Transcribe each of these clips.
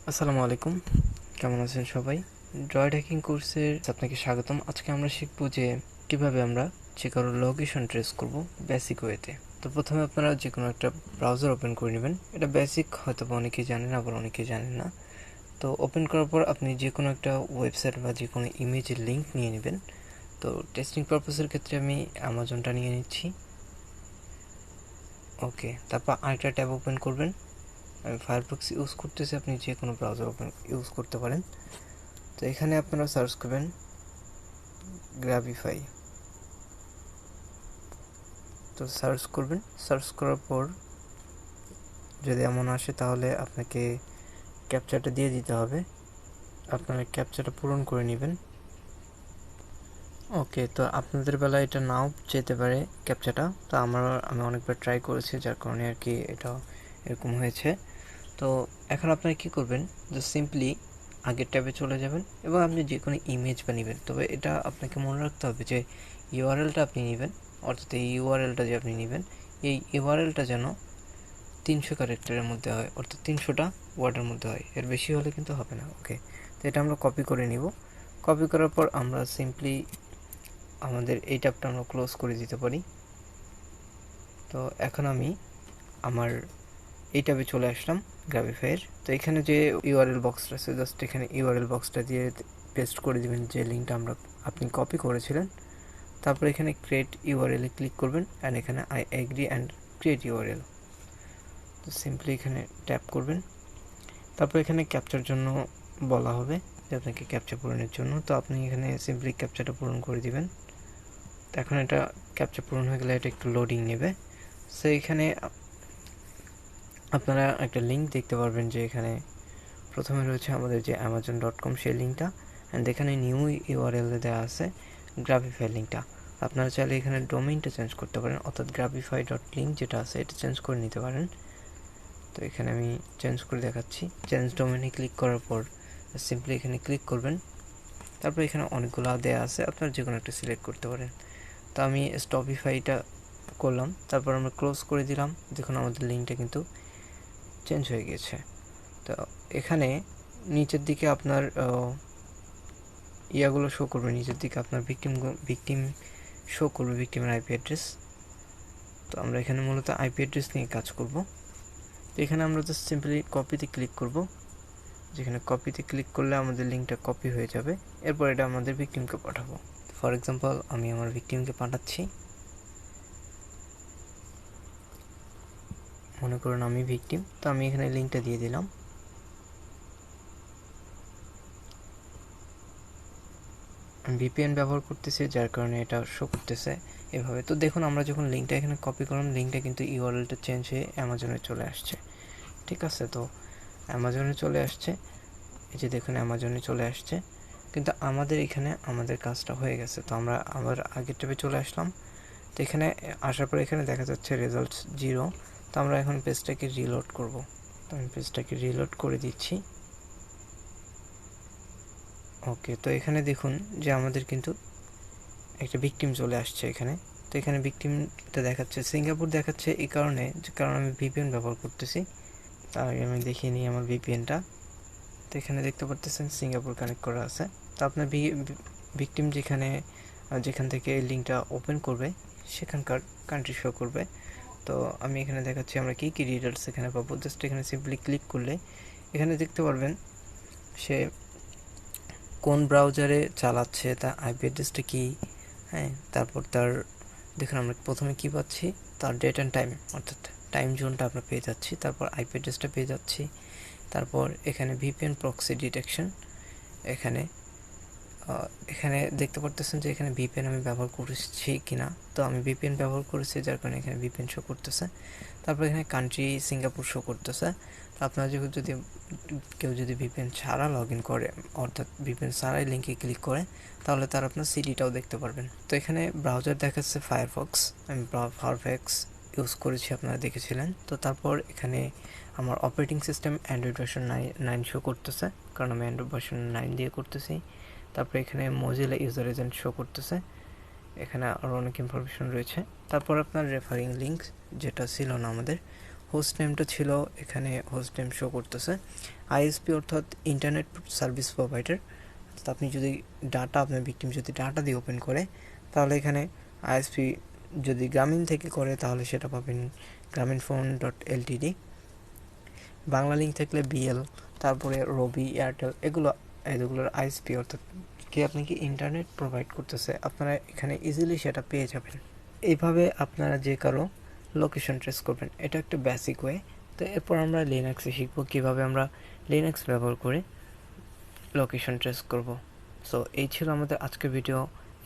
আসসালামু আলাইকুম, কেমন আছেন সবাই? ড্রয়েড হ্যাকিং কোর্সের আপনাকে স্বাগতম। আজকে আমরা শিখব যে কিভাবে আমরা যে কারো লোকেশন ট্রেস করব বেসিক ওয়েতে। তো প্রথমে আপনারা যে কোনো একটা ব্রাউজার ওপেন করে নেবেন। এটা বেসিক, হয়তো অনেকেই জানেন, আবার অনেকেই জানেন না। তো ওপেন করার পর আপনি যে কোনো একটা ওয়েবসাইট বা যে কোনো ইমেজের লিঙ্ক নিয়ে নেবেন। তো টেস্টিং পারপাসের ক্ষেত্রে আমি অ্যামাজনটা নিয়ে নিচ্ছি। ওকে, তারপর আরেকটা ট্যাব ওপেন করবেন। আমি ফায়ারফক্স ইউজ করতেছি, আপনি যে কোনো ব্রাউজার ওপেন ইউজ করতে পারেন। তো এখানে আপনারা সার্চ করবেন গ্রাবিফাই। তো সার্চ করবেন, সার্চ করার পর যদি এমন আসে তাহলে আপনাকে ক্যাপচাটা দিয়ে দিতে হবে। আপনারা ক্যাপচাটা পূরণ করে নেবেন। ওকে, তো আপনাদের বেলায় এটা নাও যেতে পারে ক্যাপচাটা। তো আমি অনেকবার ট্রাই করেছি, যার কারণে আর কি এটা এরকম হয়েছে। তো এখন আপনারা কী করবেন, যে সিম্পলি আগের ট্যাবে চলে যাবেন এবং আপনি যে কোনো ইমেজ বানিয়েবেন। তবে এটা আপনাকে মনে রাখতে হবে যে ইউআরএলটা আপনি নেবেন, অর্থাৎ এই ইউআরএলটা যে আপনি নেবেন, এই ইউআরএলটা যেন 300 ক্যারেক্টারের মধ্যে হয়, অর্থাৎ 300টা ওয়ার্ডের মধ্যে হয়। এর বেশি হলে কিন্তু হবে না। ওকে, তো এটা আমরা কপি করে নিব। কপি করার পর আমরা সিম্পলি আমাদের এই ট্যাবটা আমরা ক্লোজ করে দিতে পারি। তো এখন আমি আমার এই ট্যাবে চলে আসলাম গ্রাবিফাইয়ের। তো এখানে যে ইউআরএল বক্সটা আছে, জাস্ট এখানে ইউআরএল বক্সটা দিয়ে পেস্ট করে দেবেন যে লিঙ্কটা আপনি কপি করেছিলেন। তারপর এখানে ক্রিয়েট ইউআরএল এ ক্লিক করবেন অ্যান্ড এখানে I agree and create URL. তো সিম্পলি এখানে ট্যাপ করবেন। তারপর এখানে ক্যাপচার জন্য বলা হবে যে আপনাকে ক্যাপচা পূরণের জন্য। তো আপনি এখানে সিম্পলি ক্যাপচাটা পূরণ করে দিবেন। তো এখন এটা ক্যাপচা পূরণ হয়ে গেলে এটা একটু লোডিং নেবে। সো এখানে আপনারা একটা লিঙ্ক দেখতে পারবেন যে এখানে প্রথমে রয়েছে আমাদের যে amazon.com সেই লিঙ্কটা, অ্যান্ড এখানে নিউ ইউআরএল দেওয়া আছে গ্রাবিফাই লিঙ্কটা। আপনারা চাইলে এখানে ডোমেইনটা চেঞ্জ করতে পারেন, অর্থাৎ grabify.link যেটা আছে এটা চেঞ্জ করে নিতে পারেন। তো এখানে আমি চেঞ্জ করে দেখাচ্ছি। চেঞ্জ ডোমেইনে ক্লিক করার পর সিম্পলি এখানে ক্লিক করবেন। তারপর এখানে অনেকগুলো দেওয়া আছে, আপনারা যে কোনো একটা সিলেক্ট করতে পারেন। তো আমি স্টপিফাইটা করলাম, তারপর আমরা ক্লোজ করে দিলাম। দেখুন আমাদের লিঙ্কটা কিন্তু চেঞ্জ হয়ে গেছে। তো এখানে নিচের দিকে আপনার ইয়াগুলো শো করবে, নিচের দিকে আপনার ভিকটিম শো করবে, ভিকটিমের আইপি অ্যাড্রেস। তো আমরা এখানে মূলত আইপি অ্যাড্রেস নিয়ে কাজ করব। তো এখানে আমরা জাস্ট সিম্পলি কপিতে ক্লিক করব। যেখানে কপিতে ক্লিক করলে আমাদের লিঙ্কটা কপি হয়ে যাবে। এরপর এটা আমাদের ভিকটিমকে পাঠাবো। ফর এক্সাম্পল আমি আমার ভিকটিমকে পাঠাচ্ছি। মনে করুন আমি ভিকটিম, তো আমি এখানে লিঙ্কটা দিয়ে দিলাম। আমি ভিপিএন ব্যবহার করতেছি, যার কারণে এটা শো করতেছে এভাবে। তো দেখুন আমরা যখন লিঙ্কটা এখানে কপি করলাম, লিঙ্কটা কিন্তু ইউআরএলটা চেঞ্জ হয়ে অ্যামাজনে চলে আসছে। ঠিক আছে, তো অ্যামাজনে চলে আসছে, এই যে দেখুন অ্যামাজনে চলে আসছে। কিন্তু আমাদের এখানে আমাদের কাজটা হয়ে গেছে। তো আমরা আবার আগের ট্যাবে চলে আসলাম। তো এখানে আসার পর এখানে দেখা যাচ্ছে রেজাল্টস 0। তো আমরা এখন পেজটাকে রিলোড করব। তো আমি পেজটাকে রিলোড করে দিচ্ছি। ওকে, তো এখানে দেখুন যে আমাদের কিন্তু একটা ভিকটিম চলে আসছে এখানে। তো এখানে ভিকটিমটা দেখাচ্ছে সিঙ্গাপুর দেখাচ্ছে, এই কারণে কারণ আমি ভিপিএন ব্যবহার করতেছি। তার আগে আমি দেখিয়ে নিই আমার ভিপিএনটা। তো এখানে দেখতে পারতেছেন সিঙ্গাপুর কানেক্ট করা আছে। তো আপনার ভিকটিম যেখান থেকে এই লিঙ্কটা ওপেন করবে সেখানকার কান্ট্রি শো করবে। তো আমি এখানে দেখাচ্ছি আমরা কী কী ডিটেলস এখানে পাবো। জাস্ট এখানে সিম্পলি ক্লিক করলে এখানে দেখতে পারবেন সে কোন ব্রাউজারে চালাচ্ছে, তার আইপি অ্যাড্রেসটা কী, হ্যাঁ, তারপর তার দেখুন আমরা প্রথমে কী পাচ্ছি, তার ডেট অ্যান্ড টাইম, অর্থাৎ টাইম জোনটা আমরা পেয়ে যাচ্ছি। তারপর আইপি অ্যাড্রেসটা পেয়ে যাচ্ছি। তারপর এখানে ভিপিএন প্রক্সি ডিটেকশন, এখানে এখানে দেখতে পারতেছেন যে এখানে ভিপিএন আমি ব্যবহার করেছি কিনা। তো আমি ভিপিএন ব্যবহার করেছি, যার কারণে এখানে ভিপিএন শো করতেছে। তারপর এখানে কান্ট্রি সিঙ্গাপুর শো করতেছে। তো আপনারা কেউ যদি ভিপিএন ছাড়া লগ ইন করে, অর্থাৎ ভিপিএন ছাড়াই লিঙ্কে ক্লিক করে, তাহলে তার আপনার সিডিটাও দেখতে পারবেন। তো এখানে ব্রাউজার দেখাচ্ছে ফায়ারফক্স, আমি ফায়ারফক্স ইউজ করেছি, আপনারা দেখেছিলেন। তো তারপর এখানে আমার operating system Android version 9 show করতেছে, কারণ আমি অ্যান্ড্রয়েড ভার্সন 9 দিয়ে করতেছি। তারপরে এখানে মজিলা ইউজার এজেন্ট শো করতেছে। এখানে আরও অনেক ইনফরমেশন রয়েছে। তারপর আপনার রেফারিং লিঙ্ক যেটা ছিল না আমাদের, হোস্ট নেমটা ছিল এখানে হোস্ট নেম শো করতেছে। আইএসপি অর্থাৎ ইন্টারনেট সার্ভিস প্রোভাইডার। তো আপনি যদি ডাটা আপনার ভিকটিম যদি ডাটা দিয়ে ওপেন করে তাহলে এখানে আইএসপি যদি গ্রামীণ থেকে করে তাহলে সেটা পাবেন গ্রামীণ ফোন .ltd। বাংলা লিঙ্ক থাকলে বিএল, তারপরে রবি, এয়ারটেল, এগুলোর আইএসপি অর্থাৎ কি আপনাকে ইন্টারনেট প্রোভাইড করতেছে, আপনারা এখানে ইজিলি সেটা পেয়ে যাবেন। এইভাবে আপনারা যে কারো লোকেশন ট্রেস করবেন, এটা একটা বেসিক ওয়ে। তো এরপর আমরা লিনাক্সে শিখবো কীভাবে আমরা লিনাক্স ব্যবহার করে লোকেশন ট্রেস করব। সো এই ছিল আমাদের আজকের ভিডিও,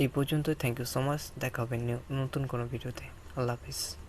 এই পর্যন্তই। থ্যাংক ইউ সো মাচ, দেখা হবে নতুন কোনো ভিডিওতে। আল্লাহ হাফিজ।